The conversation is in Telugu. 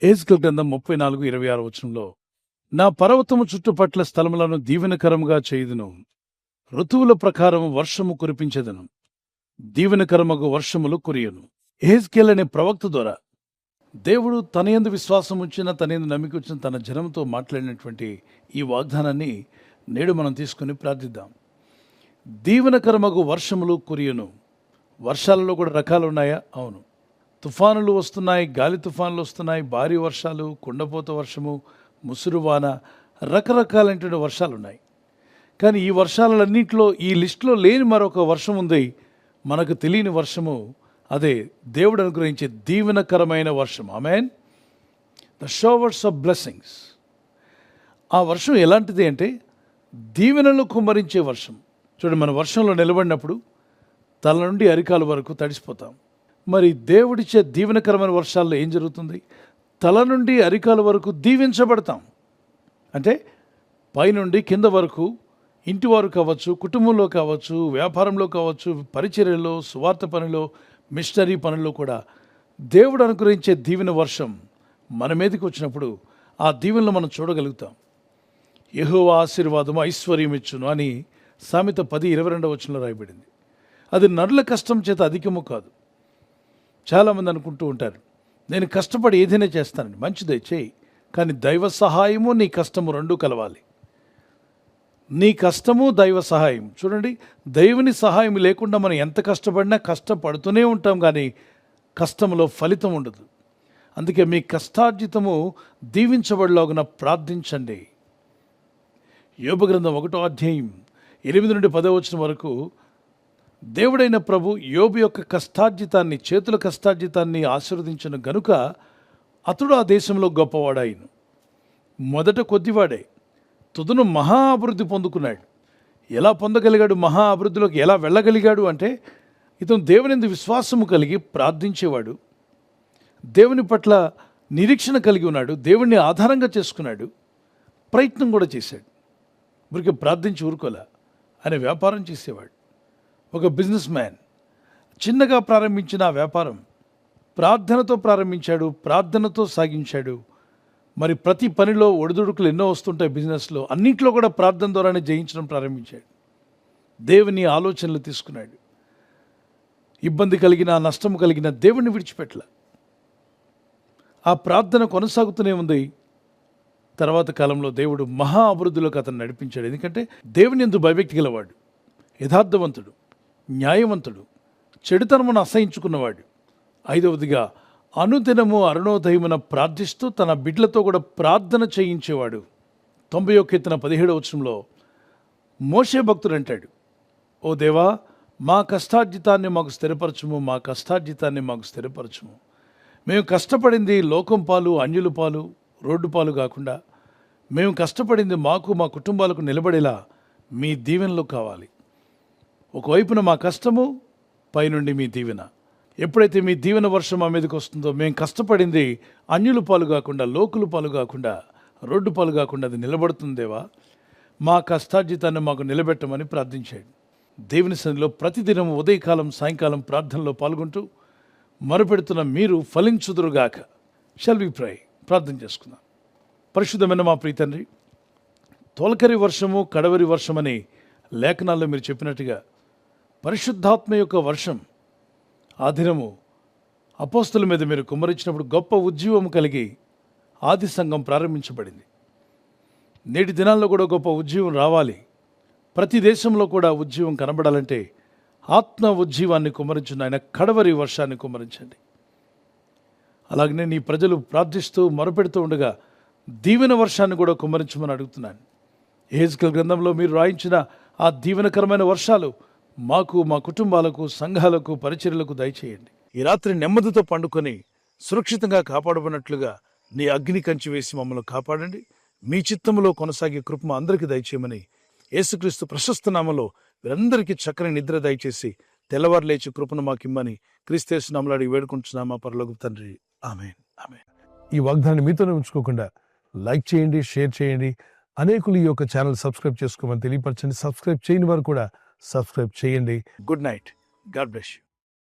ఎహెజ్కేలు గ్రంథం 34:26 వచనంలో, నా పర్వతము చుట్టుపట్ల స్థలములను దీవెనకరముగా చేయుదును, ఋతువుల ప్రకారం వర్షము కురిపించెదను, దీవెనకరమగు వర్షములు కురియును. ఎహెజ్కేలు అనే ప్రవక్త ద్వారా దేవుడు తన యందు విశ్వాసం ఉంచిన, తన యందు నమ్మిక ఉంచిన తన జనంతో మాట్లాడినటువంటి ఈ వాగ్దానాన్ని నేడు మనం తీసుకుని ప్రార్థిద్దాం. దీవెనకరమగు వర్షములు కురియును. వర్షాలలో కూడా రకాలు ఉన్నాయా? అవును. తుఫానులు వస్తున్నాయి, గాలి తుఫానులు వస్తున్నాయి, భారీ వర్షాలు, కుండపోత వర్షము, ముసురువాన, రకరకాలైనటువంటి వర్షాలు ఉన్నాయి. కానీ ఈ వర్షాలన్నింటిలో, ఈ లిస్టులో లేని మరొక వర్షం ఉంది, మనకు తెలియని వర్షము. అదే దేవుడు అనుగ్రహించే దీవెనకరమైన వర్షం. ఆమేన్. The showers of blessings. ఆ వర్షం ఎలాంటిది అంటే దీవెనలు కుమ్మరించే వర్షం. చూడండి, మన వర్షంలో నిలబడినప్పుడు తల నుండి అరికాల వరకు తడిసిపోతాం. మరి దేవుడిచ్చే దీవెనకరమైన వర్షాల్లో ఏం జరుగుతుంది? తల నుండి అరికాల వరకు దీవించబడతాం. అంటే పైనుండి కింద వరకు, ఇంటి వారు కావచ్చు, కుటుంబంలో కావచ్చు, వ్యాపారంలో కావచ్చు, పరిచర్యలో, సువార్త పనిలో, మిషనరీ పనుల్లో కూడా దేవుడు అనుగ్రహించే దీవెన వర్షం మన మీదకి వచ్చినప్పుడు ఆ దీవెనలు మనం చూడగలుగుతాం. యెహోవా ఆశీర్వాదము ఐశ్వర్యం ఇచ్చును అని సామెత 10:22 వచనంలో రాయబడింది. అది నరుల కష్టం చేత అధికము కాదు. చాలామంది అనుకుంటూ ఉంటారు, నేను కష్టపడి ఏదైనా చేస్తానని. మంచిదే, చేయి. కానీ దైవ సహాయము, నీ కష్టము రెండూ కలవాలి. నీ కష్టము, దైవ సహాయం. చూడండి, దైవుని సహాయం లేకుండా మనం ఎంత కష్టపడినా కష్టపడుతూనే ఉంటాం, కానీ కష్టంలో ఫలితం ఉండదు. అందుకే మీ కష్టార్జితము దీవించబడిలాగున ప్రార్థించండి. యోబు గ్రంథం 1వ అధ్యాయం 8 నుండి 10వ వచనం వరకు దేవుడైన ప్రభు యోబు యొక్క కష్టార్జితాన్ని, చేతుల కష్టార్జితాన్ని ఆశీర్వదించిన గనుక అతడు ఆ దేశంలో గొప్పవాడాయను. మొదట కొద్దివాడే, తుదను మహా అభివృద్ధి పొందుకున్నాడు. ఎలా పొందగలిగాడు? మహా అభివృద్ధిలోకి ఎలా వెళ్ళగలిగాడు అంటే, ఇతను దేవుని విశ్వాసము కలిగి ప్రార్థించేవాడు, దేవుని పట్ల నిరీక్షణ కలిగి ఉన్నాడు, దేవుణ్ణి ఆధారంగా చేసుకున్నాడు, ప్రయత్నం కూడా చేశాడు. ఊరికి ప్రార్థించి ఊరుకోలే, ఆయన వ్యాపారం చేసేవాడు. ఒక బిజినెస్ మ్యాన్ చిన్నగా ప్రారంభించిన ఆ వ్యాపారం ప్రార్థనతో ప్రారంభించాడు, ప్రార్థనతో సాగించాడు. మరి ప్రతి పనిలో ఒడిదుడుకులు ఎన్నో వస్తుంటాయి బిజినెస్లో, అన్నింటిలో కూడా ప్రార్థన ద్వారానే జయించడం ప్రారంభించాడు. దేవుని ఆలోచనలు తీసుకున్నాడు. ఇబ్బంది కలిగిన, నష్టం కలిగిన దేవుణ్ణి విడిచిపెట్టల. ఆ ప్రార్థన కొనసాగుతూనే ఉంది. తర్వాత కాలంలో దేవుడు మహా అభివృద్ధిలోకి అతను నడిపించాడు. ఎందుకంటే దేవుని యందు భయభక్తి గలవాడు, యథార్థవంతుడు, న్యాయవంతుడు, చెడుతనమును అసహించుకున్నవాడు. 5వదిగా అనుదినము అరుణోదయమున ప్రార్థిస్తూ తన బిడ్డలతో కూడా ప్రార్థన చేయించేవాడు. 91 కీర్తన 17వ వచనంలో మోషే భక్తుడు అంటాడు, ఓ దేవా, మా కష్టార్జితాన్ని మాకు స్థిరపరచుము, మా కష్టార్జితాన్ని మాకు స్థిరపరచుము. మేము కష్టపడింది లోకం పాలు, అన్యుల పాలు, రోడ్డు పాలు కాకుండా మేము కష్టపడింది మాకు, మా కుటుంబాలకు నిలబడేలా మీ దీవెనలు కావాలి. ఒకవైపున మా కష్టము, పైనుండి మీ దీవెన. ఎప్పుడైతే మీ దీవెన వర్షం మా మీదకి వస్తుందో, మేము కష్టపడింది అన్యుల పాలు కాకుండా, లోకుల పాలు కాకుండా, రోడ్డు పాలు కాకుండా అది నిలబడుతుందేవా, మా కష్టార్జితాన్ని మాకు నిలబెట్టమని ప్రార్థించాడు. దేవుని సన్నిధిలో ప్రతిదినం ఉదయకాలం, సాయంకాలం ప్రార్థనలో పాల్గొంటూ మొరపెడుతున్న మీరు ఫలించుదురుగాక. షల్ వి ప్రే. ప్రార్థన చేసుకుందాం. పరిశుద్ధమైన మా ప్రియ తండ్రి, తొలకరి వర్షము, కడవరి వర్షమని లేఖనాల్లో మీరు చెప్పినట్టుగా పరిశుద్ధాత్మ యొక్క వర్షం ఆ దినము అపోస్తలుల మీద మీరు కుమ్మరించినప్పుడు గొప్ప ఉజ్జీవం కలిగి ఆది సంఘం ప్రారంభించబడింది. నేటి దినాల్లో కూడా గొప్ప ఉజ్జీవం రావాలి. ప్రతి దేశంలో కూడా ఉజ్జీవం కనబడాలంటే ఆత్మ ఉజ్జీవాన్ని కుమ్మరించిన ఆయన కడవరి వర్షాన్ని కుమ్మరించండి. అలాగనే నీ ప్రజలు ప్రార్థిస్తూ మొరపెడుతూ ఉండగా దీవెన వర్షాన్ని కూడా కుమ్మరించమని అడుగుతున్నాను. ఎహెజ్కేలు గ్రంథంలో మీరు రాయించిన ఆ దీవెనకరమైన వర్షాలు మాకు, మా కుటుంబాలకు, సంఘాలకు, పరిచర్యలకు దయచేయండి. ఈ రాత్రి నెమ్మదితో పండుకొని సురక్షితంగా కాపాడబడినట్లుగా నీ అగ్ని కంచి వేసి మమ్మల్ని కాపాడండి. మీ చిత్తములో కొనసాగే కృప మా అందరికీ దయచేయమని యేసుక్రీస్తు ప్రశస్త నామములో వీరందరికీ చక్కని నిద్ర దయచేసి తెల్లవారు లేచి కృపను మాకిమ్మని క్రీస్తు యేసు నామములో అడిగి వేడుకుంటున్నామా పరలోకపు తండ్రి. ఆమేన్, ఆమేన్. ఈ వాగ్దానాన్ని మీతోనే ఉంచుకోకుండా లైక్ చేయండి, షేర్ చేయండి. అనేకులు ఈ యొక్క ఛానల్ సబ్స్క్రైబ్ చేసుకోమని తెలియపరచండి. సబ్స్క్రైబ్ చేయని వారు కూడా సబ్స్క్రైబ్ చేయండి. Good night. God bless you.